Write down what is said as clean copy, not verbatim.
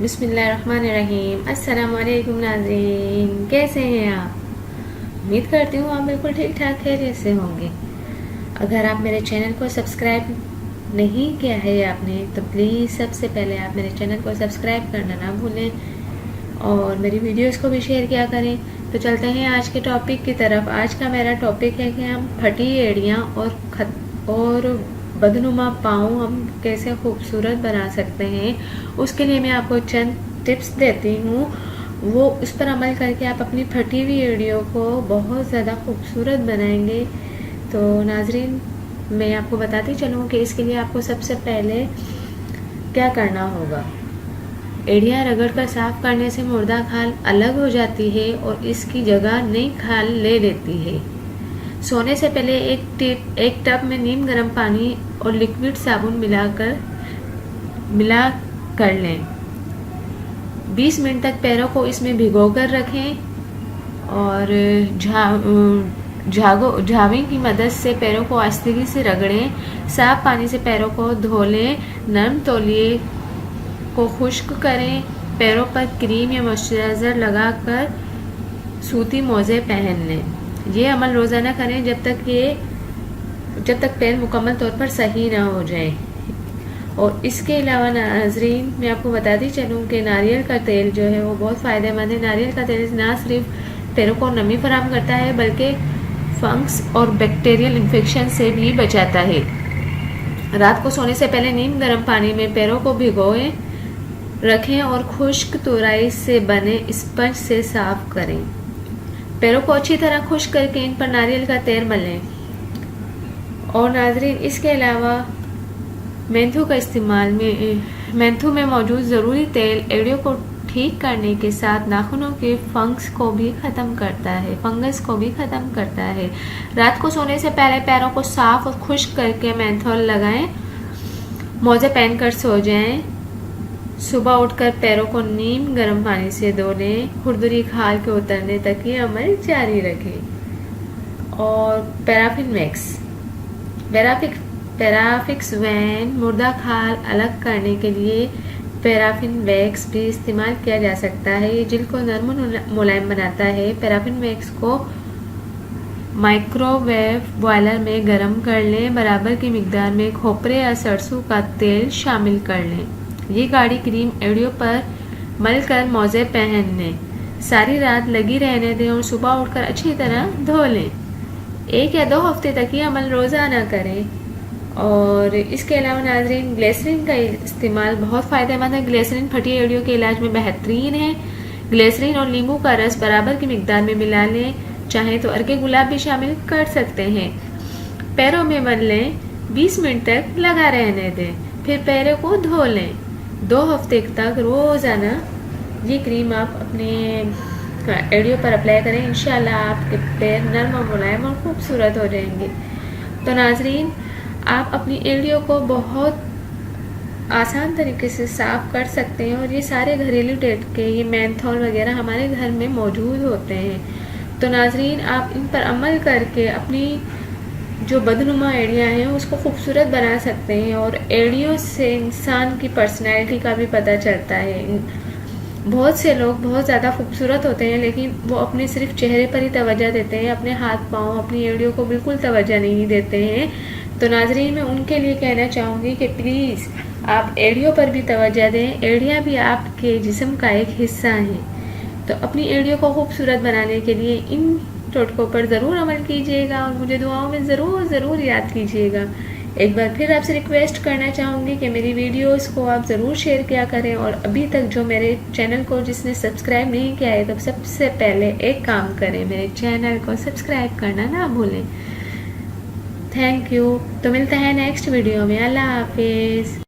बिस्मिल्लाहिर्रहमानिर्रहीम। अस्सलाम वालेकुम नाज़रीन, कैसे हैं आप? उम्मीद करती हूँ आप बिल्कुल ठीक ठाक खैरियत से होंगे। अगर आप मेरे चैनल को सब्सक्राइब नहीं किया है आपने तो प्लीज़ सबसे पहले आप मेरे चैनल को सब्सक्राइब करना ना भूलें और मेरी वीडियोस को भी शेयर किया करें। तो चलते हैं आज के टॉपिक की तरफ। आज का मेरा टॉपिक है कि हम फटी एड़ियाँ और बदनुमा पाँव हम कैसे खूबसूरत बना सकते हैं। उसके लिए मैं आपको चंद टिप्स देती हूँ, वो उस पर अमल करके आप अपनी फटी हुई एड़ियों को बहुत ज़्यादा खूबसूरत बनाएंगे। तो नाजरीन, मैं आपको बताती चलूँ कि इसके लिए आपको सबसे पहले क्या करना होगा। एड़ियाँ रगड़ कर साफ करने से मुर्दा खाल अलग हो जाती है और इसकी जगह नई खाल ले लेती है। सोने से पहले एक टब में नीम गर्म पानी और लिक्विड साबुन मिला कर लें। 20 मिनट तक पैरों को इसमें भिगो कर रखें और झावे की मदद से पैरों को आस्तीगी से रगड़ें। साफ पानी से पैरों को धो लें। नरम तौलिए को खुश्क करें। पैरों पर क्रीम या मॉइस्चराइज़र लगाकर सूती मोज़े पहन लें। ये अमल रोज़ाना करें जब तक पैर मुकम्मल तौर पर सही ना हो जाए। और इसके अलावा नाजरीन, मैं आपको बताती चलूँ कि नारियल का तेल जो है वो बहुत फ़ायदेमंद है। नारियल का तेल ना सिर्फ पैरों को नमी फराहम करता है बल्कि फंगस और बैक्टीरियल इन्फेक्शन से भी बचाता है। रात को सोने से पहले नीम गर्म पानी में पैरों को भिगोए रखें और खुश्क तुराई से बने स्पंज से साफ करें। पैरों को अच्छी तरह खुश्क करके इन पर नारियल का तेल मलें। और नाजरीन, इसके अलावा मेंथू में मौजूद ज़रूरी तेल एड़ियों को ठीक करने के साथ नाखूनों के फंगस को भी ख़त्म करता है। रात को सोने से पहले पैरों को साफ और खुश्क करके मेंथोल लगाएं। मोज़े पहनकर सो जाएं। सुबह उठकर पैरों को नीम गर्म पानी से धो लें। खुरदुरी खाल के उतरने तक ये अमल जारी रखें। और पैराफिक्स वैन मुर्दा खाल अलग करने के लिए पैराफिन वैक्स भी इस्तेमाल किया जा सकता है। ये जिल्द को नरम मुलायम बनाता है। पैराफिन वैक्स को माइक्रोवेव बॉयलर में गर्म कर लें। बराबर की मिकदार में खोपरे या सरसों का तेल शामिल कर लें। ये गाढ़ी क्रीम एड़ियों पर मल कर मोज़े पहन लें। सारी रात लगी रहने दें और सुबह उठकर अच्छी तरह धो लें। 1 या 2 हफ्ते तक ये अमल रोज़ाना करें। और इसके अलावा नाजरीन, ग्लिसरीन का इस्तेमाल बहुत फ़ायदेमंद है। ग्लिसरीन फटी एड़ियों के इलाज में बेहतरीन है। ग्लिसरीन और नींबू का रस बराबर की मिकदार में मिला लें। चाहें तो अर्के गुलाब भी शामिल कर सकते हैं। पैरों में मल लें। 20 मिनट तक लगा रहने दें, फिर पैरों को धो लें। 2 हफ्ते तक रोज़ाना ये क्रीम आप अपने एड़ियों पर अप्लाई करें। इंशाल्लाह आपके पैर नरम और मुलायम और खूबसूरत हो जाएंगे। तो नाजरीन, आप अपनी एड़ियों को बहुत आसान तरीके से साफ़ कर सकते हैं और ये सारे घरेलू टोटके, ये मेंथोल वगैरह हमारे घर में मौजूद होते हैं। तो नाजरीन, आप इन पर अमल करके अपनी जो बदनुमा एड़ियाँ हैं उसको खूबसूरत बना सकते हैं। और एड़ियों से इंसान की पर्सनैलिटी का भी पता चलता है। बहुत से लोग बहुत ज़्यादा खूबसूरत होते हैं लेकिन वो अपने सिर्फ चेहरे पर ही तवज्जो देते हैं, अपने हाथ पाँव, अपनी एड़ियों को बिल्कुल तवज्जो नहीं देते हैं। तो नाजरीन, मैं उनके लिए कहना चाहूँगी कि प्लीज़ आप एड़ियों पर भी तवज्जो दें। एड़ियाँ भी आपके जिस्म का एक हिस्सा हैं। तो अपनी एड़ियों को खूबसूरत बनाने के लिए इन टोटकों पर ज़रूर अमल कीजिएगा और मुझे दुआओं में ज़रूर याद कीजिएगा। एक बार फिर आपसे रिक्वेस्ट करना चाहूँगी कि मेरी वीडियोस को आप ज़रूर शेयर किया करें। और अभी तक जो मेरे चैनल को जिसने सब्सक्राइब नहीं किया है तो सबसे पहले एक काम करें, मेरे चैनल को सब्सक्राइब करना ना भूलें। Thank you. तो मिलते हैं नेक्स्ट वीडियो में। अल्लाह हाफिज़।